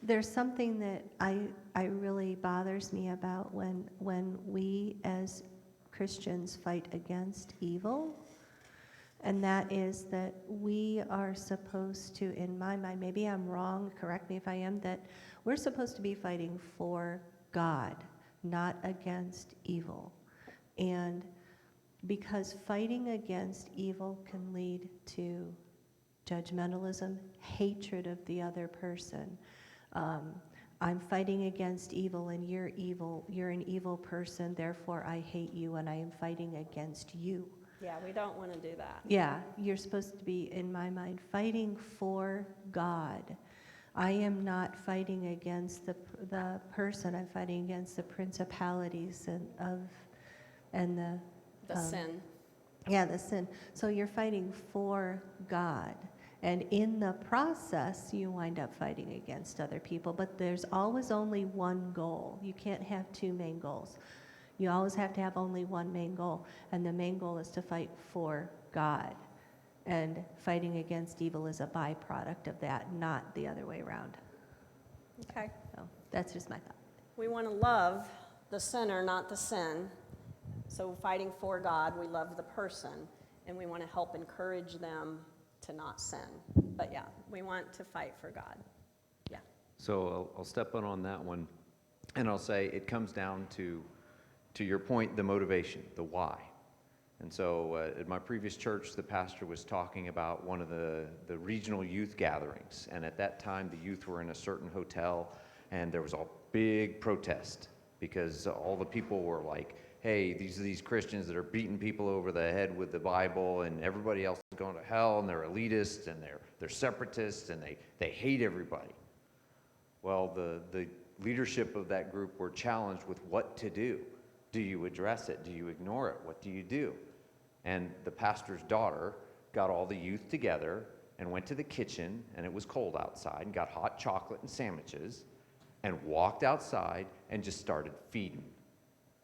there's something that I really bothers me about when we as Christians fight against evil, and that is that we are supposed to, in my mind, maybe I'm wrong, correct me if I am, that we're supposed to be fighting for God, not against evil. And because fighting against evil can lead to judgmentalism, hatred of the other person. I'm fighting against evil and you're evil, you're an evil person, therefore I hate you and I am fighting against you. Yeah, we don't want to do that. Yeah, you're supposed to be, in my mind, fighting for God. I am not fighting against the person, I'm fighting against the principalities and The sin. Yeah, the sin. So you're fighting for God. And in the process, you wind up fighting against other people. But there's always only one goal. You can't have two main goals. You always have to have only one main goal. And the main goal is to fight for God. And fighting against evil is a byproduct of that, not the other way around. Okay. So that's just my thought. We want to love the sinner, not the sin. So fighting for God, we love the person, and we want to help encourage them to not sin. But yeah, we want to fight for God. Yeah. So I'll step in on that one, and I'll say it comes down to your point, the motivation, the why. And so at my previous church, the pastor was talking about one of the regional youth gatherings. And at that time, the youth were in a certain hotel, and there was a big protest because all the people were like, hey, these are these Christians that are beating people over the head with the Bible, and everybody else is going to hell, and they're elitists, and they're separatists, and they hate everybody. Well, the leadership of that group were challenged with what to do. Do you address it? Do you ignore it? What do you do? And the pastor's daughter got all the youth together and went to the kitchen, and it was cold outside, and got hot chocolate and sandwiches, and walked outside and just started feeding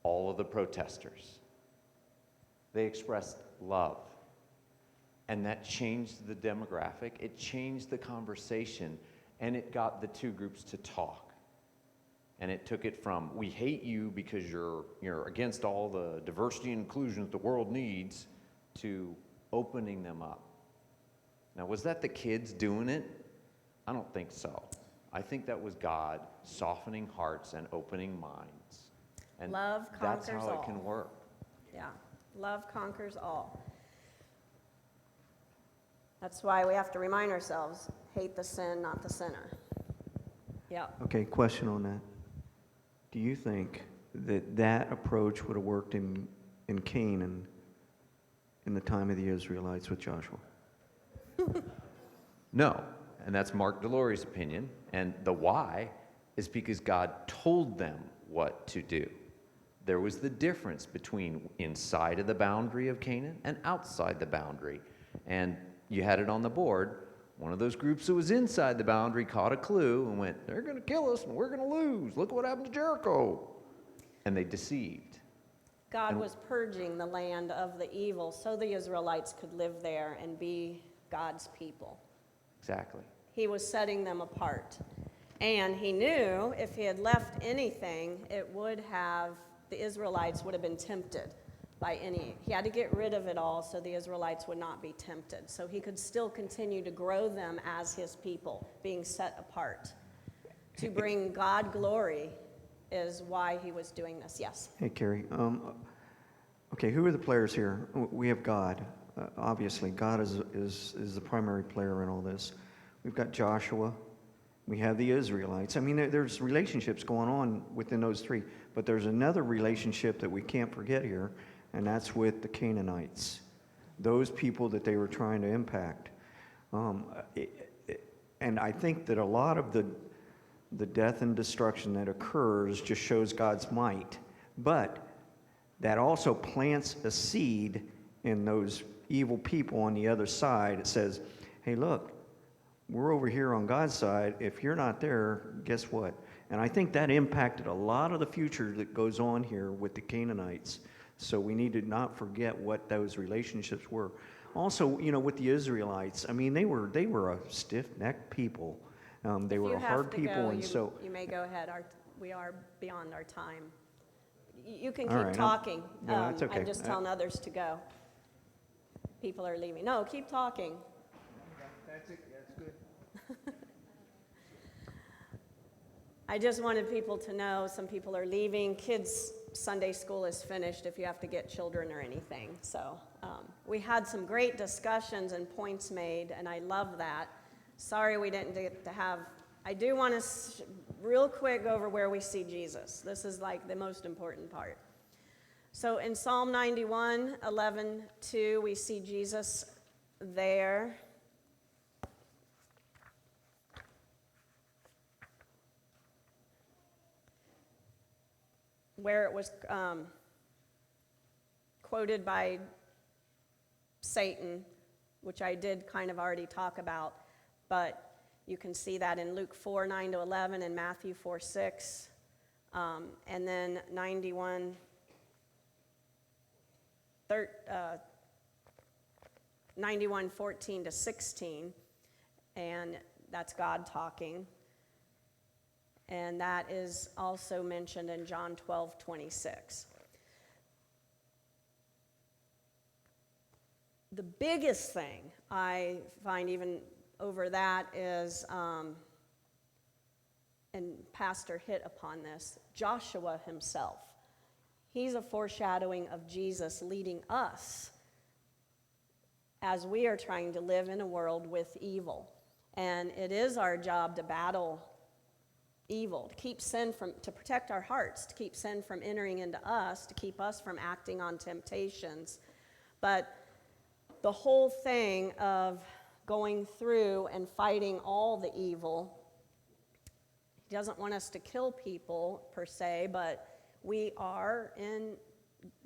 all of the protesters. They expressed love. And that changed the demographic, it changed the conversation, and it got the two groups to talk. And it took it from, we hate you because you're against all the diversity and inclusion that the world needs, to opening them up. Now, was that the kids doing it? I don't think so. I think that was God softening hearts and opening minds. And Love that's conquers how all. it can work. Yeah, love conquers all. That's why we have to remind ourselves, hate the sin, not the sinner. Yeah. Okay, question on that. Do you think that that approach would have worked in Canaan in the time of the Israelites with Joshua? No, and that's Mark Delory's opinion. And the why is because God told them what to do. There was the difference between inside of the boundary of Canaan and outside the boundary. And you had it on the board. One of those groups that was inside the boundary caught a clue and went, they're going to kill us and we're going to lose. Look what happened to Jericho. And they deceived. God was purging the land of the evil so the Israelites could live there and be God's people. Exactly. He was setting them apart. And he knew if he had left anything, the Israelites would have been tempted by any. He had to get rid of it all so the Israelites would not be tempted. So he could still continue to grow them as his people, being set apart. To bring God glory is why he was doing this. Yes? Hey, Carrie. Okay, who are the players here? We have God. Obviously, God is the primary player in all this. We've got Joshua. We have the Israelites. I mean, there's relationships going on within those three. But there's another relationship that we can't forget here, and that's with the Canaanites, those people that they were trying to impact. And I think that a lot of the death and destruction that occurs just shows God's might. But that also plants a seed in those evil people on the other side. It says, hey, look, we're over here on God's side. If you're not there, guess what? And I think that impacted a lot of the future that goes on here with the Canaanites. So we need to not forget what those relationships were. Also, you know, with the Israelites, I mean, they were a stiff-necked people. They were a hard people, and so you may go ahead. We are beyond our time. You can All keep right, talking. no, that's okay. I'm just telling others to go. People are leaving. No, keep talking. That's it, that's good. I just wanted people to know some people are leaving. Kids' Sunday school is finished if you have to get children or anything. So we had some great discussions and points made, and I love that. Sorry we didn't get to have, I do want to real quick go over where we see Jesus. This is like the most important part. So in Psalm 91, 11:2, we see Jesus there. Where it was quoted by Satan, which I did kind of already talk about, but you can see that in Luke 4:9-11 and Matthew 4:6, and then 91:14-16, and that's God talking. And that is also mentioned in John 12:26. The biggest thing I find even over that is, and Pastor hit upon this, Joshua himself. He's a foreshadowing of Jesus leading us as we are trying to live in a world with evil. And it is our job to battle evil, to keep sin to protect our hearts, to keep sin from entering into us, to keep us from acting on temptations. But the whole thing of going through and fighting all the evil, he doesn't want us to kill people per se, but we are in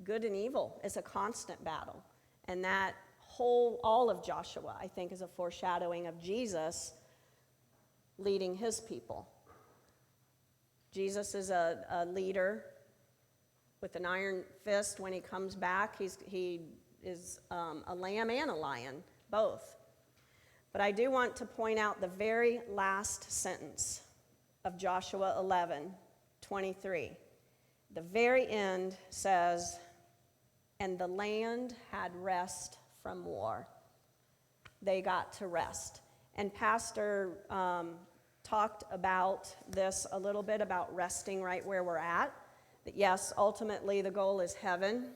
good and evil. It's a constant battle. And that all of Joshua, I think, is a foreshadowing of Jesus leading his people. Jesus is a leader with an iron fist. When he comes back, he is a lamb and a lion, both. But I do want to point out the very last sentence of Joshua 11:23. The very end says, "And the land had rest from war." They got to rest. And Pastor talked about this a little bit, about resting right where we're at. That yes, ultimately the goal is heaven.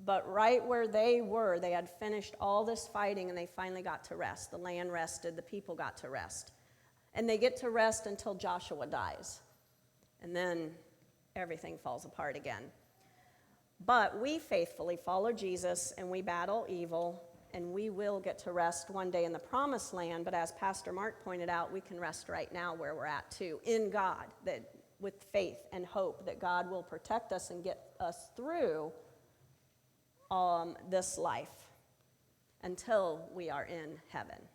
But right where they were, they had finished all this fighting and they finally got to rest. The land rested, the people got to rest. And they get to rest until Joshua dies. And then everything falls apart again. But we faithfully follow Jesus and we battle evil, and we will get to rest one day in the promised land. But as Pastor Mark pointed out, we can rest right now where we're at too, in God, that with faith and hope that God will protect us and get us through this life until we are in heaven.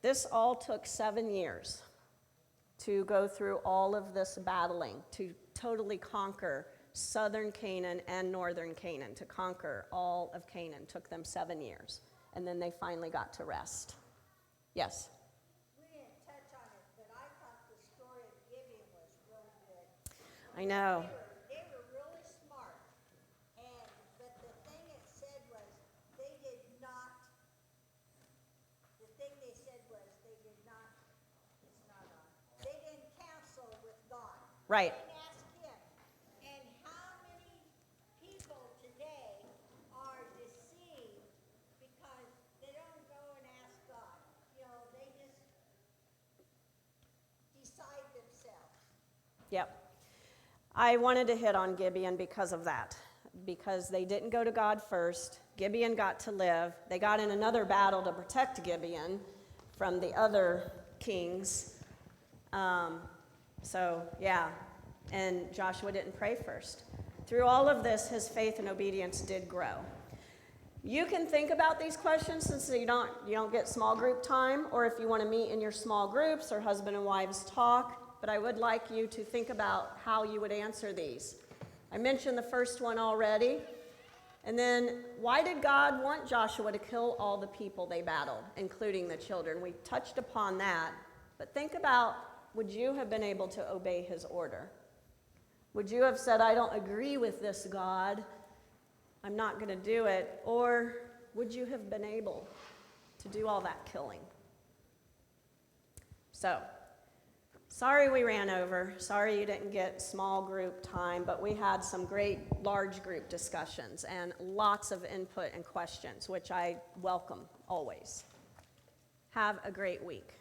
This all took 7 years to go through all of this battling, to totally conquer southern Canaan and northern Canaan. To conquer all of Canaan took them 7 years, and then they finally got to rest. Yes? We didn't touch on it, but I thought the story of Gideon was really good. I know. They were really smart, but the thing it said was they did not. The thing they said was they did not. It's not on. They didn't counsel with God. Right. They didn't ask Him. And how many people today are deceived because they don't go and ask God? You know, they just decide themselves. Yep. I wanted to hit on Gibeon because of that, because they didn't go to God first. Gibeon got to live. They got in another battle to protect Gibeon from the other kings. And Joshua didn't pray first. Through all of this, his faith and obedience did grow. You can think about these questions since you don't get small group time, or if you want to meet in your small groups or husband and wives talk, but I would like you to think about how you would answer these. I mentioned the first one already. And then, why did God want Joshua to kill all the people they battled, including the children? We touched upon that. But think about, would you have been able to obey his order? Would you have said, I don't agree with this, God, I'm not going to do it? Or would you have been able to do all that killing? So, sorry we ran over. Sorry you didn't get small group time, but we had some great large group discussions and lots of input and questions, which I welcome always. Have a great week.